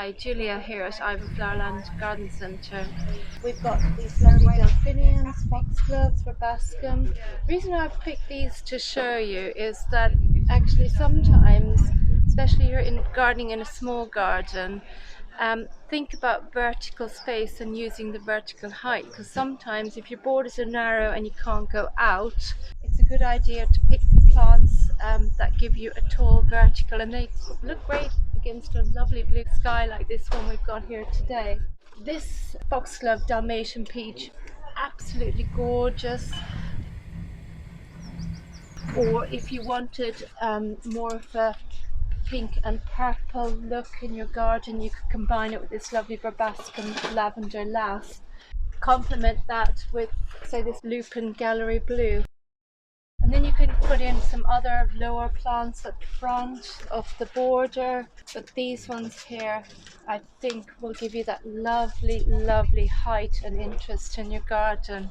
Hi, Julia here at Ivor Flowerland Garden Centre. We've got these lovely delphiniums, foxgloves, verbascum. The reason I've picked these to show you is that actually sometimes, especially you're in gardening in a small garden, think about vertical space and using the vertical height, because sometimes if your borders are narrow and you can't go out, it's a good idea to pick plants that give you a tall vertical, and they look great against a lovely blue sky like this one we've got here today. This foxglove Dalmatian peach, absolutely gorgeous. Or if you wanted more of a pink and purple look in your garden, you could combine it with this lovely verbascum lavender lass. Complement that with, say, this lupin gallery blue. And then you can put in some other lower plants at the front of the border, but these ones here I think will give you that lovely, lovely height and interest in your garden.